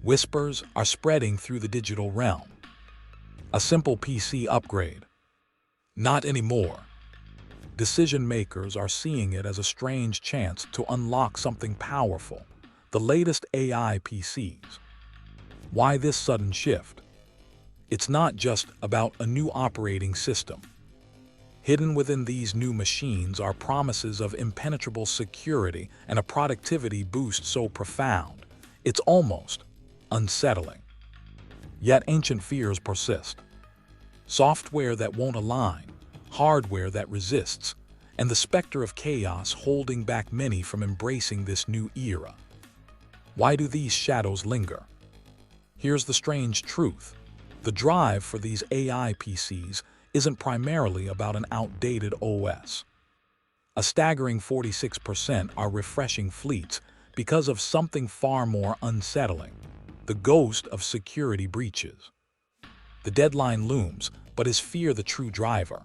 Whispers are spreading through the digital realm. A simple PC upgrade. Not anymore. Decision makers are seeing it as a strange chance to unlock something powerful, the latest AI PCs. Why this sudden shift? It's not just about a new operating system. Hidden within these new machines are promises of impenetrable security and a productivity boost so profound, it's almost unsettling. Yet ancient fears persist. Software that won't align, hardware that resists, and the specter of chaos holding back many from embracing this new era. Why do these shadows linger? Here's the strange truth. The drive for these AI PCs isn't primarily about an outdated OS. A staggering 46% are refreshing fleets because of something far more unsettling: the ghost of security breaches. The deadline looms, but is fear the true driver?